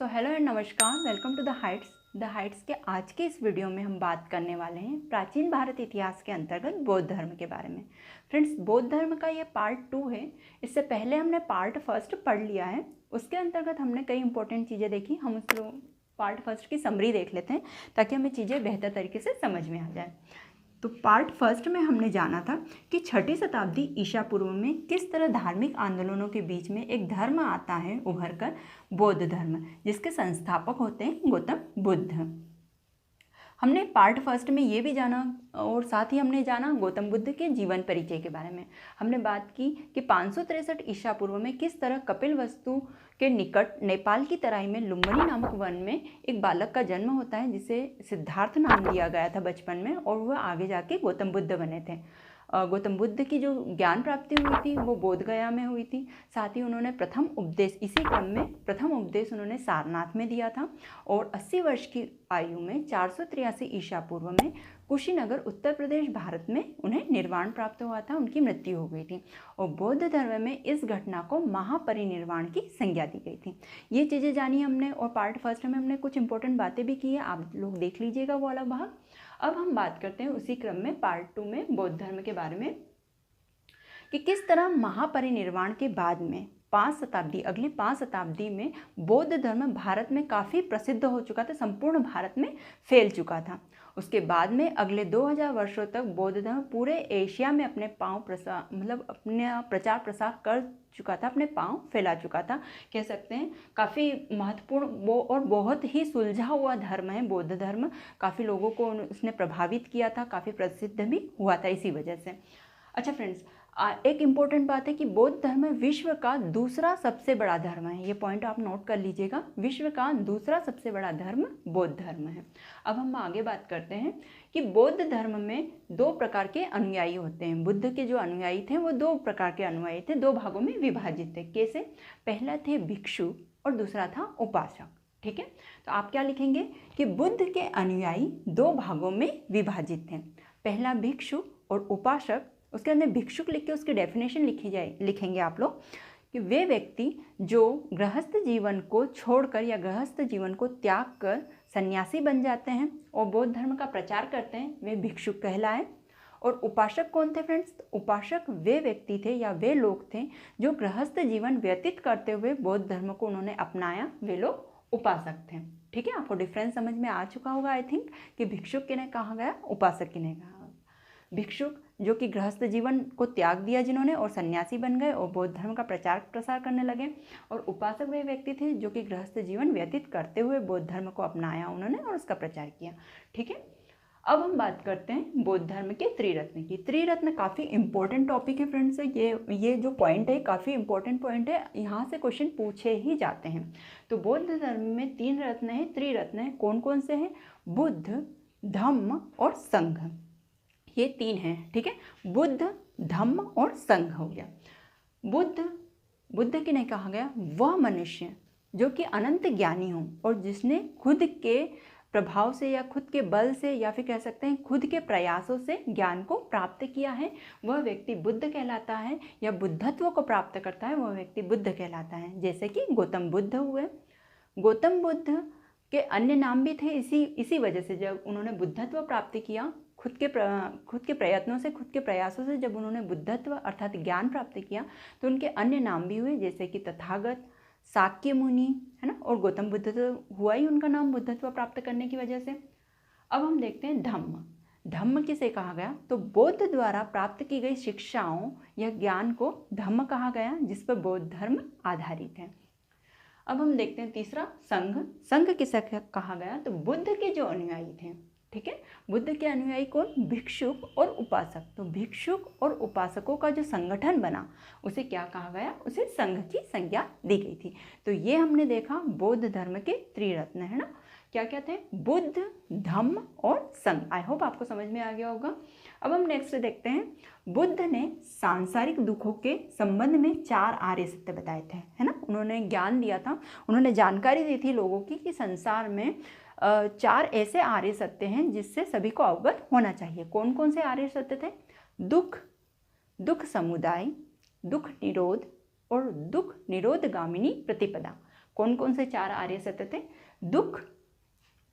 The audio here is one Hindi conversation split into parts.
सो हेलो एंड नमस्कार, वेलकम टू द हाइट्स के आज के इस वीडियो में हम बात करने वाले हैं प्राचीन भारत इतिहास के अंतर्गत बौद्ध धर्म के बारे में। फ्रेंड्स, बौद्ध धर्म का ये पार्ट 2 है। इससे पहले हमने पार्ट 1 पढ़ लिया है। उसके अंतर्गत हमने कई इंपॉर्टेंट चीज़ें देखी। हम उस पार्ट 1 की समरी देख लेते हैं ताकि हमें चीज़ें बेहतर तरीके से समझ में आ जाए। तो पार्ट 1 में हमने जाना था कि 6ठी शताब्दी ईसा पूर्व में किस तरह धार्मिक आंदोलनों के बीच में एक धर्म आता है उभर कर, बौद्ध धर्म, जिसके संस्थापक होते हैं गौतम बुद्ध। हमने पार्ट 1 में ये भी जाना और साथ ही हमने जाना गौतम बुद्ध के जीवन परिचय के बारे में। हमने बात की कि 563 ईसा पूर्व में किस तरह कपिलवस्तु के निकट नेपाल की तराई में लुम्बिनी नामक वन में एक बालक का जन्म होता है जिसे सिद्धार्थ नाम दिया गया था बचपन में, और वह आगे जाके गौतम बुद्ध बने थे। गौतम बुद्ध की जो ज्ञान प्राप्ति हुई थी वो बोध गया में हुई थी। साथ ही उन्होंने प्रथम उपदेश, इसी क्रम में प्रथम उपदेश उन्होंने सारनाथ में दिया था, और 80 वर्ष की आयु में 483 ईसा पूर्व में कुशीनगर उत्तर प्रदेश भारत में उन्हें निर्वाण प्राप्त हुआ था, उनकी मृत्यु हो गई थी। और बौद्ध धर्म में इस घटना को महापरिनिर्वाण की संज्ञा दी गई थी। ये चीज़ें जानी हमने, और पार्ट 1 में हमने कुछ इंपॉर्टेंट बातें भी की है, आप लोग देख लीजिएगा वो वाला भाग। अब हम बात करते हैं उसी क्रम में पार्ट 2 में बौद्ध धर्म के बारे में कि किस तरह महापरिनिर्वाण के बाद में अगली 5 शताब्दी में बौद्ध धर्म भारत में काफ़ी प्रसिद्ध हो चुका था, संपूर्ण भारत में फैल चुका था। उसके बाद में अगले 2000 वर्षों तक बौद्ध धर्म पूरे एशिया में अपने प्रचार प्रसार कर चुका था, अपने पांव फैला चुका था। कह सकते हैं काफ़ी महत्वपूर्ण वो और बहुत ही सुलझा हुआ धर्म है बौद्ध धर्म। काफ़ी लोगों को उसने प्रभावित किया था, काफ़ी प्रसिद्ध भी हुआ था इसी वजह से। अच्छा फ्रेंड्स, एक इम्पोर्टेंट बात है कि बौद्ध धर्म विश्व का दूसरा सबसे बड़ा धर्म है। ये पॉइंट आप नोट कर लीजिएगा, विश्व का दूसरा सबसे बड़ा धर्म बौद्ध धर्म है। अब हम आगे बात करते हैं कि बौद्ध धर्म में 2 प्रकार के अनुयायी होते हैं। बुद्ध के जो अनुयायी थे वो 2 प्रकार के अनुयायी थे, 2 भागों में विभाजित थे। कैसे? पहला थे भिक्षु और दूसरा था उपासक। ठीक है, तो आप क्या लिखेंगे कि बुद्ध के अनुयायी 2 भागों में विभाजित थे। पहला भिक्षु और उपासक। उसके अंदर भिक्षुक लिख के उसकी डेफिनेशन लिखेंगे आप लोग कि वे व्यक्ति जो गृहस्थ जीवन को छोड़कर या गृहस्थ जीवन को त्याग कर सन्यासी बन जाते हैं और बौद्ध धर्म का प्रचार करते हैं, वे भिक्षुक कहलाए। और उपासक कौन थे फ्रेंड्स? उपासक वे व्यक्ति थे या वे लोग थे जो गृहस्थ जीवन व्यतीत करते हुए बौद्ध धर्म को उन्होंने अपनाया, वे लोग उपासक थे। ठीक है, आपको डिफरेंस समझ में आ चुका होगा आई थिंक कि भिक्षुक किन्हें कहा गया, उपासक किन्हें कहा। भिक्षुक जो कि गृहस्थ जीवन को त्याग दिया जिन्होंने और सन्यासी बन गए और बौद्ध धर्म का प्रचार प्रसार करने लगे, और उपासक वे व्यक्ति थे जो कि गृहस्थ जीवन व्यतीत करते हुए बौद्ध धर्म को अपनाया उन्होंने और उसका प्रचार किया। ठीक है, अब हम बात करते हैं बौद्ध धर्म के त्रिरत्न की। त्रिरत्न काफ़ी इंपॉर्टेंट टॉपिक है फ्रेंड्स। ये जो पॉइंट है काफ़ी इंपॉर्टेंट पॉइंट है, यहाँ से क्वेश्चन पूछे ही जाते हैं। तो बौद्ध धर्म में 3 रत्न है, त्रिरत्न है। कौन कौन से हैं? बुद्ध, धम्म और संघ। ये 3 हैं। ठीक है, बुद्ध, धम्म और संघ हो गया। बुद्ध किन्हें कहा गया? वह मनुष्य जो कि अनंत ज्ञानी हो और जिसने खुद के प्रभाव से या खुद के बल से या फिर कह सकते हैं खुद के प्रयासों से ज्ञान को प्राप्त किया है, वह व्यक्ति बुद्ध कहलाता है, या बुद्धत्व को प्राप्त करता है वह व्यक्ति बुद्ध कहलाता है। जैसे कि गौतम बुद्ध हुए। गौतम बुद्ध के अन्य नाम भी थे इसी वजह से। जब उन्होंने बुद्धत्व प्राप्त किया, खुद के प्रयत्नों से, खुद के प्रयासों से जब उन्होंने बुद्धत्व अर्थात ज्ञान प्राप्त किया, तो उनके अन्य नाम भी हुए, जैसे कि तथागत, शाक्य मुनि, है ना। और गौतम बुद्ध तो हुआ ही उनका नाम बुद्धत्व प्राप्त करने की वजह से। अब हम देखते हैं धम्म। धम्म किसे कहा गया? तो बौद्ध द्वारा प्राप्त की गई शिक्षाओं या ज्ञान को धम्म कहा गया, जिस पर बौद्ध धर्म आधारित है। अब हम देखते हैं तीसरा, संघ। संघ किसे कहा गया? तो बुद्ध के जो अनुयायी थे। ठीक है, बुद्ध के अनुयायी कौन? भिक्षुक और उपासक। तो भिक्षुक और उपासकों का जो संगठन बना उसे क्या कहा गया? उसे संघ की संज्ञा दी गई थी। तो ये हमने देखा बौद्ध धर्म के त्रिरत्न, है ना। क्या क्या थे? बुद्ध, धम्म और संघ। आई होप आपको समझ में आ गया होगा। अब हम नेक्स्ट देखते हैं, बुद्ध ने सांसारिक दुखों के संबंध में 4 आर्य सत्य बताए थे, है ना। उन्होंने ज्ञान दिया था, उन्होंने जानकारी दी थी लोगों की कि संसार में 4 ऐसे आर्य सत्य हैं जिससे सभी को अवगत होना चाहिए। कौन कौन से आर्य सत्य थे? दुख समुदाय, दुख निरोध और दुख निरोधगामिनी प्रतिपदा। कौन कौन से 4 आर्य सत्य थे? दुख,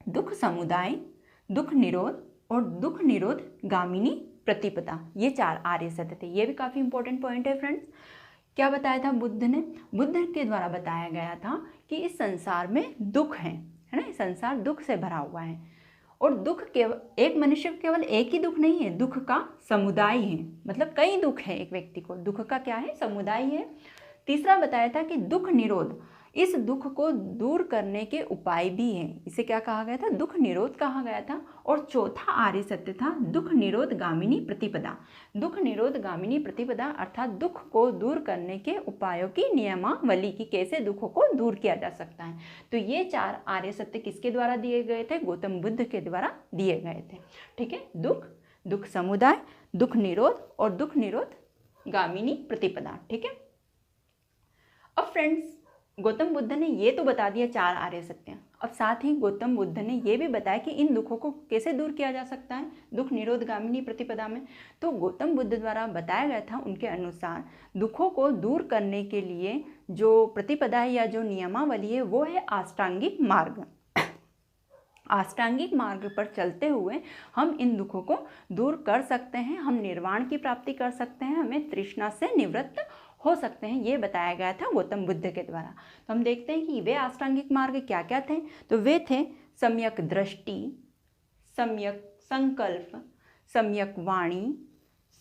दुख समुदाय, दुख निरोध और दुख निरोध गामिनी प्रतिपदा, ये 4 आर्य सत्य थे। ये भी काफ़ी इंपॉर्टेंट पॉइंट है फ्रेंड्स। क्या बताया था बुद्ध ने? बुद्ध के द्वारा बताया गया था कि इस संसार में दुख है ना, संसार दुख से भरा हुआ है और दुख केवल एक मनुष्य को केवल एक ही दुख नहीं है, दुख का समुदाय है, मतलब कई दुख है एक व्यक्ति को, दुख का क्या है? समुदाय है। तीसरा बताया था कि दुख निरोध, इस दुख को दूर करने के उपाय भी हैं, इसे क्या कहा गया था? दुख निरोध कहा गया था। और चौथा आर्य सत्य था दुख निरोध गामिनी प्रतिपदा। दुख निरोध गामिनी प्रतिपदा अर्थात दुख को दूर करने के उपायों की नियमावली की, कैसे दुखों को दूर किया जा सकता है। तो ये 4 आर्य सत्य किसके द्वारा दिए गए थे? गौतम बुद्ध के द्वारा दिए गए थे। ठीक है, दुख, दुख समुदाय, दुख निरोध और दुख निरोध गामिनी प्रतिपदा। ठीक है, अब फ्रेंड्स गौतम बुद्ध ने ये तो बता दिया 4 आर्य सत्य, अब साथ ही गौतम बुद्ध ने ये भी बताया कि इन दुखों को कैसे दूर किया जा सकता है दुख निरोध गामिनी प्रतिपदा में। तो गौतम बुद्ध द्वारा बताया गया था उनके अनुसार दुखों को दूर करने के लिए जो प्रतिपदा है या जो नियमावली है वो है अष्टांगिक मार्ग। अष्टांगिक मार्ग पर चलते हुए हम इन दुखों को दूर कर सकते हैं, हम निर्वाण की प्राप्ति कर सकते हैं, हमें तृष्णा से निवृत्त हो सकते हैं, ये बताया गया था गौतम बुद्ध के द्वारा। तो हम देखते हैं कि वे अष्टांगिक मार्ग क्या क्या थे। तो वे थे सम्यक दृष्टि, सम्यक संकल्प, सम्यक वाणी,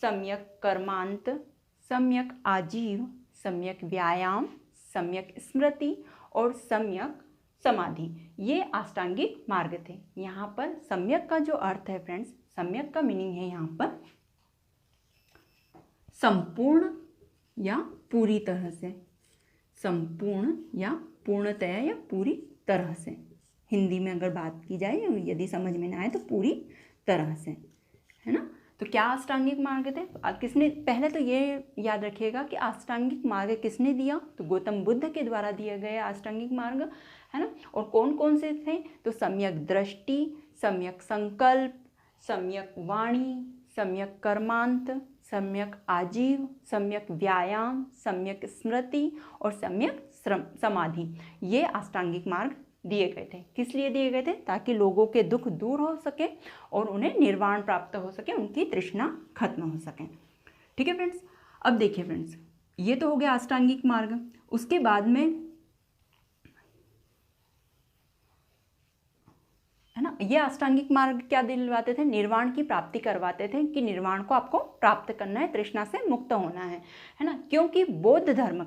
सम्यक कर्मांत, सम्यक आजीव, सम्यक व्यायाम, सम्यक स्मृति और सम्यक समाधि, ये अष्टांगिक मार्ग थे। यहाँ पर सम्यक का जो अर्थ है फ्रेंड्स, सम्यक का मीनिंग है यहाँ पर संपूर्ण या पूरी तरह से, संपूर्ण या पूर्णतया या पूरी तरह से। हिंदी में अगर बात की जाए यदि समझ में ना आए तो पूरी तरह से, है ना। तो क्या अष्टांगिक मार्ग थे? किसने? पहले तो ये याद रखिएगा कि अष्टांगिक मार्ग किसने दिया? तो गौतम बुद्ध के द्वारा दिए गए अष्टांगिक मार्ग, है ना। और कौन कौन से थे? तो सम्यक दृष्टि, सम्यक संकल्प, सम्यक वाणी, सम्यक कर्मांत, सम्यक आजीव, सम्यक व्यायाम, सम्यक स्मृति और सम्यक समाधि, ये अष्टांगिक मार्ग दिए गए थे। किस लिए दिए गए थे? ताकि लोगों के दुख दूर हो सके और उन्हें निर्वाण प्राप्त हो सके, उनकी तृष्णा खत्म हो सके। ठीक है फ्रेंड्स, अब देखिए फ्रेंड्स, ये तो हो गया अष्टांगिक मार्ग। उसके बाद में, है ना, ये अष्टांगिक मार्ग क्या दिलवाते थे? निर्वाण की प्राप्ति करवाते थे कि निर्वाण को आपको प्राप्त करना है, तृष्णा से मुक्त होना है ना। क्योंकि बौद्ध धर्म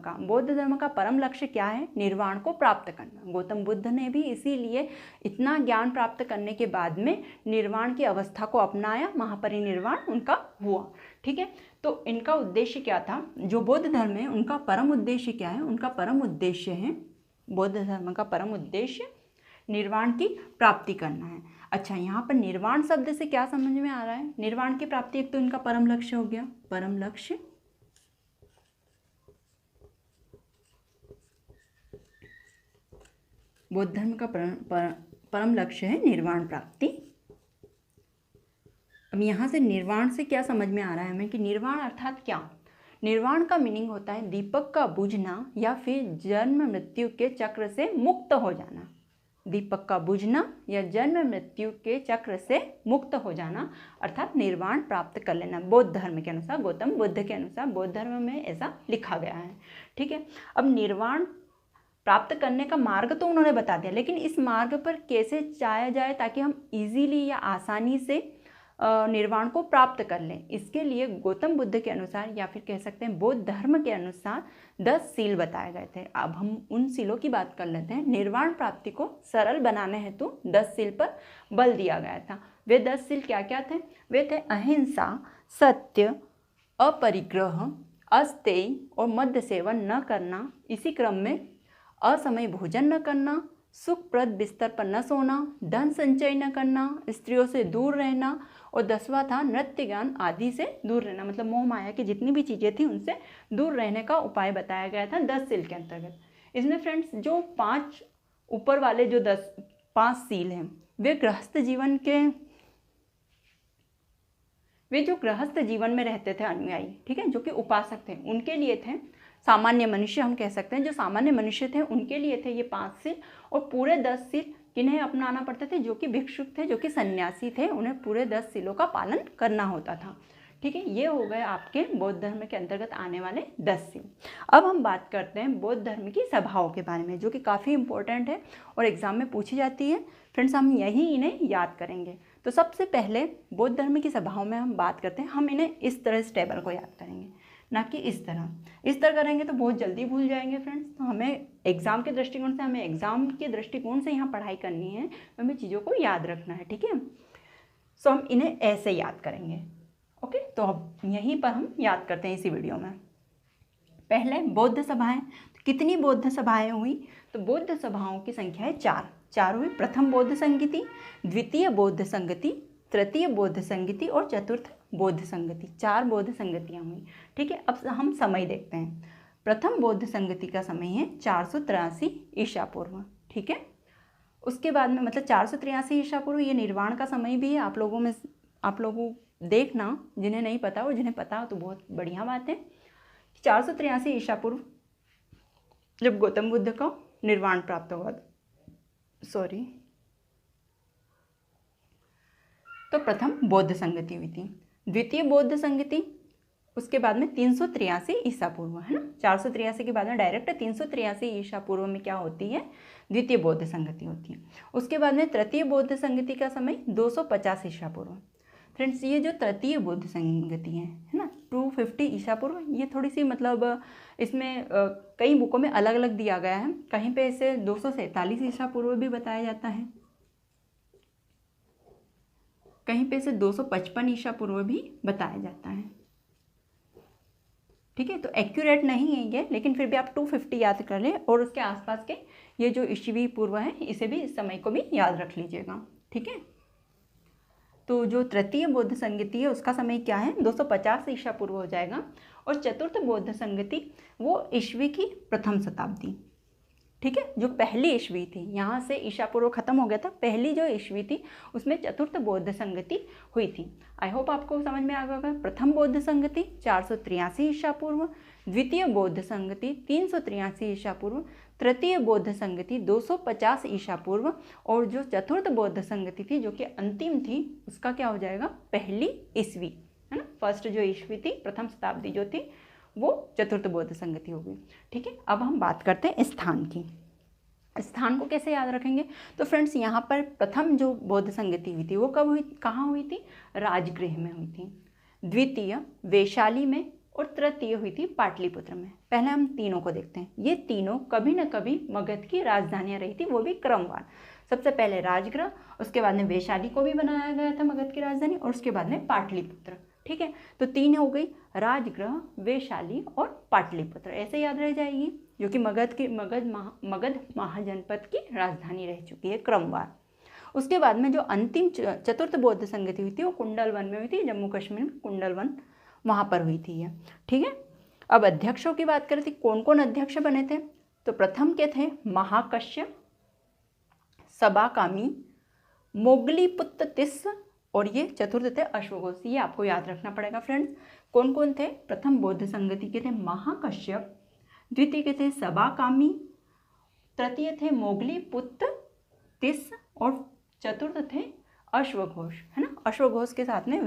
का परम लक्ष्य क्या है? निर्वाण को प्राप्त करना। गौतम बुद्ध ने भी इसीलिए इतना ज्ञान प्राप्त करने के बाद में निर्वाण की अवस्था को अपनाया, महापरिनिर्वाण उनका हुआ। ठीक है, तो इनका उद्देश्य क्या था? जो बौद्ध धर्म है उनका परम उद्देश्य क्या है? उनका परम उद्देश्य है, बौद्ध धर्म का परम उद्देश्य निर्वाण की प्राप्ति करना है। अच्छा, यहाँ पर निर्वाण शब्द से क्या समझ में आ रहा है? निर्वाण की प्राप्ति एक तो इनका परम लक्ष्य हो गया, परम लक्ष्य, बौद्ध धर्म का परम लक्ष्य है निर्वाण प्राप्ति। अब यहाँ से निर्वाण से क्या समझ में आ रहा है हमें कि निर्वाण अर्थात क्या? निर्वाण का मीनिंग होता है दीपक का बुझना या फिर जन्म मृत्यु के चक्र से मुक्त हो जाना। दीपक का बुझना या जन्म मृत्यु के चक्र से मुक्त हो जाना अर्थात निर्वाण प्राप्त कर लेना, बौद्ध धर्म के अनुसार, गौतम बुद्ध के अनुसार बौद्ध धर्म में ऐसा लिखा गया है। ठीक है, अब निर्वाण प्राप्त करने का मार्ग तो उन्होंने बता दिया, लेकिन इस मार्ग पर कैसे जाया जाए ताकि हम इजीली या आसानी से निर्वाण को प्राप्त कर लें, इसके लिए गौतम बुद्ध के अनुसार या फिर कह सकते हैं बौद्ध धर्म के अनुसार 10 सील बताए गए थे। अब हम उन सीलों की बात कर लेते हैं। निर्वाण प्राप्ति को सरल बनाने हेतु 10 सील पर बल दिया गया था। वे 10 सील क्या क्या थे? वे थे अहिंसा, सत्य, अपरिग्रह, अस्तेय और मद्य सेवन न करना, इसी क्रम में असमय भोजन न करना, सुखप्रद बिस्तर पर न सोना, धन संचय न करना, स्त्रियों से दूर रहना और 10वां था नृत्य ज्ञान आदि से दूर रहना, मतलब मोह माया की जितनी भी चीज़ें थी उनसे दूर रहने का उपाय बताया गया था 10 सील के अंतर्गत। इसमें फ्रेंड्स जो 5 ऊपर वाले जो 5 सील हैं वे गृहस्थ जीवन में रहते थे अनुयायी, ठीक है, जो कि उपासक थे, उनके लिए थे। सामान्य मनुष्य हम कह सकते हैं, जो सामान्य मनुष्य थे उनके लिए थे ये 5 सील, और पूरे 10 सील किन्हें अपनाना पड़ते थे? जो कि भिक्षुक थे, जो कि सन्यासी थे, उन्हें पूरे 10 सीलों का पालन करना होता था। ठीक है, ये हो गए आपके बौद्ध धर्म के अंतर्गत आने वाले 10 सील। अब हम बात करते हैं बौद्ध धर्म की सभाओं के बारे में, जो कि काफ़ी इंपॉर्टेंट है और एग्जाम में पूछी जाती है। फ्रेंड्स, हम यही इन्हें याद करेंगे। तो सबसे पहले बौद्ध धर्म की सभाओं में हम बात करते हैं, हम इन्हें इस तरह इस टेबल को याद करेंगे, ना कि इस तरह करेंगे तो बहुत जल्दी भूल जाएंगे फ्रेंड्स। तो हमें एग्जाम के दृष्टिकोण से, यहाँ पढ़ाई करनी है, तो हमें चीज़ों को याद रखना है। ठीक है, सो हम इन्हें ऐसे याद करेंगे। ओके, तो अब यहीं पर हम याद करते हैं इसी वीडियो में। पहले बौद्ध सभाएं, तो कितनी बौद्ध सभाएं हुई? तो बौद्ध सभाओं की संख्या है 4 हुई। प्रथम बौद्ध संगति, द्वितीय बौद्ध संगति, तृतीय बौद्ध संगति और चतुर्थ बौद्ध संगति। 4 बौद्ध संगतियां हुई। ठीक है, अब हम समय देखते हैं। प्रथम बौद्ध संगति का समय है 483 ईसा पूर्व। ठीक है, उसके बाद में मतलब 483 ईसा पूर्व ये निर्वाण का समय भी है। आप लोगों देखना, जिन्हें नहीं पता हो, जिन्हें पता हो तो बहुत बढ़िया बात है। 483 ईसा पूर्व जब गौतम बुद्ध को निर्वाण प्राप्त हुआ, तो प्रथम बौद्ध संगति हुई थी। द्वितीय बौद्ध संगति उसके बाद में 383 ईसा पूर्व, है ना। 483 के बाद में डायरेक्ट 383 ईसा पूर्व में क्या होती है? द्वितीय बौद्ध संगति होती है। उसके बाद में तृतीय बौद्ध संगति का समय 250 ईसा पूर्व। फ्रेंड्स, ये जो तृतीय बौद्ध संगति है ना, 250 ईसा पूर्व, ये थोड़ी सी मतलब इसमें कई बुकों में अलग अलग दिया गया है। कहीं पे इसे 247 ईसा पूर्व भी बताया जाता है, कहीं पे इसे 255 ईसा पूर्व भी बताया जाता है। ठीक है, तो एक्यूरेट नहीं है ये, लेकिन फिर भी आप 250 याद कर लें और उसके आसपास के ये जो ईस्वी पूर्व है, इसे भी, इस समय को भी याद रख लीजिएगा। ठीक है, तो जो तृतीय बौद्ध संगति है उसका समय क्या है? 250 ईसा पूर्व हो जाएगा। और चतुर्थ बौद्ध संगति वो ईस्वी की प्रथम शताब्दी। ठीक है, जो पहली ईस्वी थी, यहाँ से ईसा पूर्व खत्म हो गया था, पहली जो ईस्वी थी उसमें चतुर्थ बौद्ध संगति हुई थी। आई होप आपको समझ में आ गया। प्रथम बौद्ध संगति 483 ईसा पूर्व, द्वितीय बौद्ध संगति 383 ईसा पूर्व, तृतीय बौद्ध संगति 250 ईसा पूर्व, और जो चतुर्थ बौद्ध संगति थी जो कि अंतिम थी, उसका क्या हो जाएगा? पहली ईस्वी, है ना। फर्स्ट जो ईस्वी थी, प्रथम शताब्दी जो थी, वो चतुर्थ बौद्ध संगति हो गई। ठीक है, अब हम बात करते हैं स्थान की। स्थान को कैसे याद रखेंगे? तो फ्रेंड्स, यहाँ पर प्रथम जो बौद्ध संगति हुई थी वो कब हुई, कहाँ हुई थी? राजगृह में हुई थी। द्वितीय वैशाली में, और तृतीय हुई थी पाटलिपुत्र में। पहले हम तीनों को देखते हैं। ये तीनों कभी न कभी मगध की राजधानियाँ रही थी, वो भी क्रमवार। सबसे पहले राजगृह, उसके बाद में वैशाली को भी बनाया गया था मगध की राजधानी, और उसके बाद में पाटलिपुत्र। ठीक है, तो 3 हो गई, राजगृह, वैशाली और पाटलिपुत्र, ऐसे याद रह जाएगी, जो कि मगध महाजनपद की राजधानी रह चुकी है क्रमवार। उसके बाद में जो अंतिम चतुर्थ बौद्ध संगति हुई थी वो कुंडलवन में हुई थी, जम्मू कश्मीर में कुंडलवन, वहाँ पर हुई थी ये। ठीक है, अब अध्यक्षों की बात करें तो कौन कौन अध्यक्ष बने थे? तो प्रथम के थे महाकश्यप, सबाकामी, मोगलीपुत्र तिस्स, और ये चतुर्थ थे अश्वघोष। ये आपको याद रखना पड़ेगा फ्रेंड्स। कौन कौन थे? प्रथम बौद्ध संगति के थे महाकश्यप, द्वितीय के थे सबाकामी, तृतीय थे मोगलीपुत्र तिस्स, और चतुर्थ थे अश्वघोष, है ना। अश्वघोष के साथ में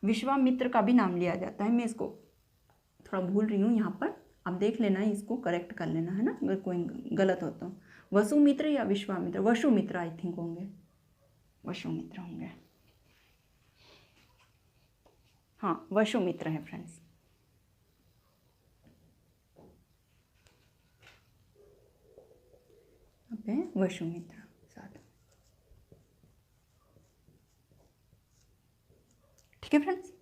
विश्वामित्र का भी नाम लिया जाता है। मैं इसको थोड़ा भूल रही हूँ यहाँ पर, आप देख लेना, इसको करेक्ट कर लेना, है ना, अगर कोई गलत हो तो। वसुमित्र या विश्वामित्र? वसुमित्र आई थिंक होंगे, वसुमित्र होंगे, हाँ वसुमित्र है फ्रेंड्स। अब है वसुमित्र साथ। ठीक है फ्रेंड्स,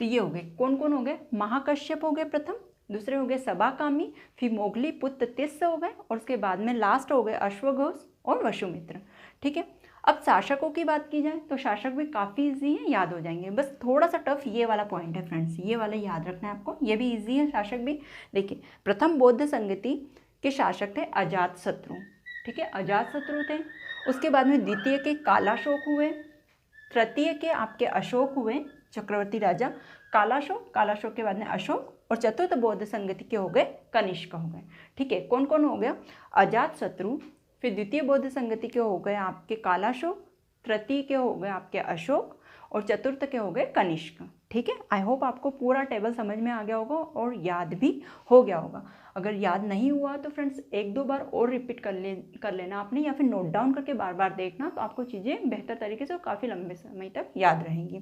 तो ये हो गए, कौन कौन हो गए? महाकश्यप हो गए प्रथम, दूसरे हो गए सबाकामी, फिर मोगलीपुत्र तिस्स हो गए, और उसके बाद में लास्ट हो गए अश्वघोष और वसुमित्र। ठीक है, अब शासकों की बात की जाए तो शासक भी काफ़ी इजी है, याद हो जाएंगे। बस थोड़ा सा टफ ये वाला पॉइंट है फ्रेंड्स, ये वाला याद रखना है आपको, ये भी इजी है शासक भी। देखिए, प्रथम बौद्ध संगति के शासक थे अजातशत्रु। ठीक है, अजातशत्रु थे। उसके बाद में द्वितीय के कालाशोक हुए, तृतीय के आपके अशोक हुए, चक्रवर्ती राजा कालाशोक, कालाशोक के बाद में अशोक, और चतुर्थ बौद्ध संगति के हो गए कनिष्क हो गए। ठीक है, कौन कौन हो गया? अजात शत्रु, फिर द्वितीय बौद्ध संगति के हो गए आपके कालाशोक, तृतीय के हो गए आपके अशोक, और चतुर्थ के हो गए कनिष्क। ठीक है, आई होप आपको पूरा टेबल समझ में आ गया होगा और याद भी हो गया होगा। अगर याद नहीं हुआ तो फ्रेंड्स 1-2 बार और रिपीट कर लेना आपने, या फिर नोट डाउन करके बार बार देखना, तो आपको चीज़ें बेहतर तरीके से और काफ़ी लंबे समय तक याद रहेंगी।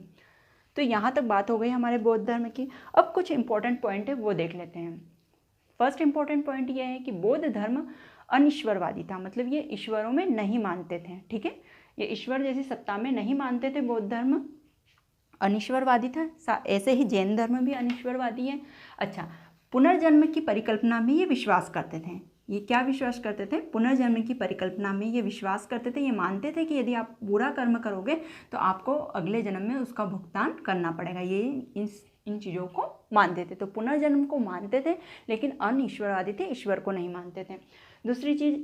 तो यहाँ तक बात हो गई हमारे बौद्ध धर्म की। अब कुछ इंपॉर्टेंट पॉइंट है वो देख लेते हैं। फर्स्ट इंपॉर्टेंट पॉइंट ये है कि बौद्ध धर्म अनिश्वरवादी था, मतलब ये ईश्वरों में नहीं मानते थे। ठीक है, ये ईश्वर जैसी सत्ता में नहीं मानते थे। बौद्ध धर्म अनिश्वरवादी था। ऐसे ही जैन धर्म भी अनिश्वरवादी है। अच्छा, पुनर्जन्म की परिकल्पना में ये विश्वास करते थे। ये क्या विश्वास करते थे? पुनर्जन्म की परिकल्पना में ये विश्वास करते थे, ये मानते थे कि यदि आप बुरा कर्म करोगे तो आपको अगले जन्म में उसका भुगतान करना पड़ेगा। ये इन चीज़ों को मानते थे। तो पुनर्जन्म को मानते थे लेकिन अनिश्वरवादी थे, ईश्वर को नहीं मानते थे। दूसरी चीज़,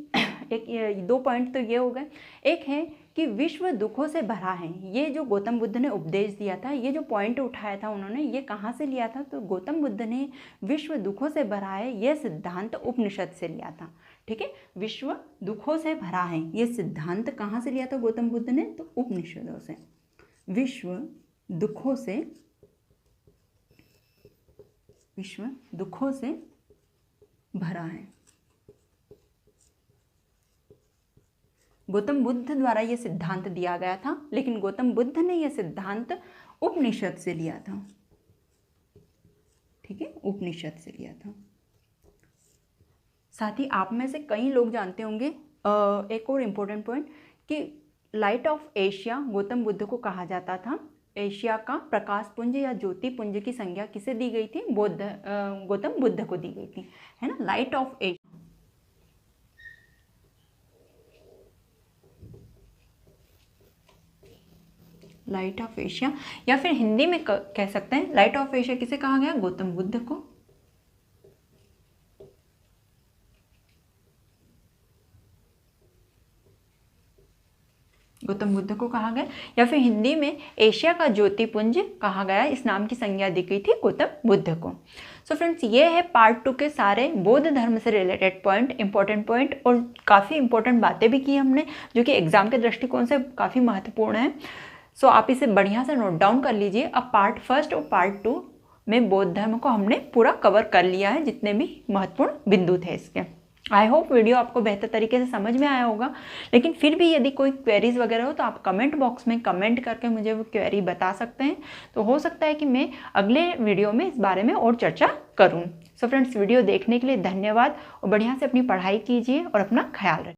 2 पॉइंट तो ये हो गए। एक है कि विश्व दुखों से भरा है। ये जो गौतम बुद्ध ने उपदेश दिया था, ये जो पॉइंट उठाया था उन्होंने, ये कहाँ से लिया था? तो गौतम बुद्ध ने विश्व दुखों से भरा है ये सिद्धांत उपनिषद से लिया था। ठीक है, विश्व दुखों से भरा है ये सिद्धांत कहाँ से लिया था गौतम बुद्ध ने? तो उपनिषदों से। विश्व दुखों से भरा है। गौतम बुद्ध द्वारा ये सिद्धांत दिया गया था, लेकिन गौतम बुद्ध ने यह सिद्धांत उपनिषद से लिया था। ठीक है, उपनिषद से लिया था। साथ ही आप में से कई लोग जानते होंगे एक और इम्पोर्टेंट पॉइंट कि light of Asia Gautam Buddha को कहा जाता था। एशिया का प्रकाश पुंज या ज्योति पुंज की संज्ञा किसे दी गई थी? गौतम बुद्ध को दी गई थी, है ना, light of Asia. Light of Asia, या फिर हिंदी में कह सकते हैं लाइट ऑफ एशिया किसे कहा गया? गौतम बुद्ध को। गौतम बुद्ध को कहा गया, या फिर हिंदी में एशिया का ज्योतिपुंज कहा गया। इस नाम की संज्ञा दी गई थी गौतम बुद्ध को। सो फ्रेंड्स, ये है पार्ट 2 के सारे बौद्ध धर्म से रिलेटेड पॉइंट, इंपॉर्टेंट पॉइंट, और काफ़ी इंपॉर्टेंट बातें भी की हमने जो कि एग्जाम के दृष्टिकोण से काफ़ी महत्वपूर्ण है। सो आप इसे बढ़िया से नोट डाउन कर लीजिए। अब पार्ट 1 और पार्ट 2 में बौद्ध धर्म को हमने पूरा कवर कर लिया है, जितने भी महत्वपूर्ण बिंदु थे इसके। आई होप वीडियो आपको बेहतर तरीके से समझ में आया होगा, लेकिन फिर भी यदि कोई क्वेरीज वगैरह हो तो आप कमेंट बॉक्स में कमेंट करके मुझे वो क्वेरी बता सकते हैं। तो हो सकता है कि मैं अगले वीडियो में इस बारे में और चर्चा करूँ। सो फ्रेंड्स, वीडियो देखने के लिए धन्यवाद और बढ़िया से अपनी पढ़ाई कीजिए और अपना ख्याल रखिए।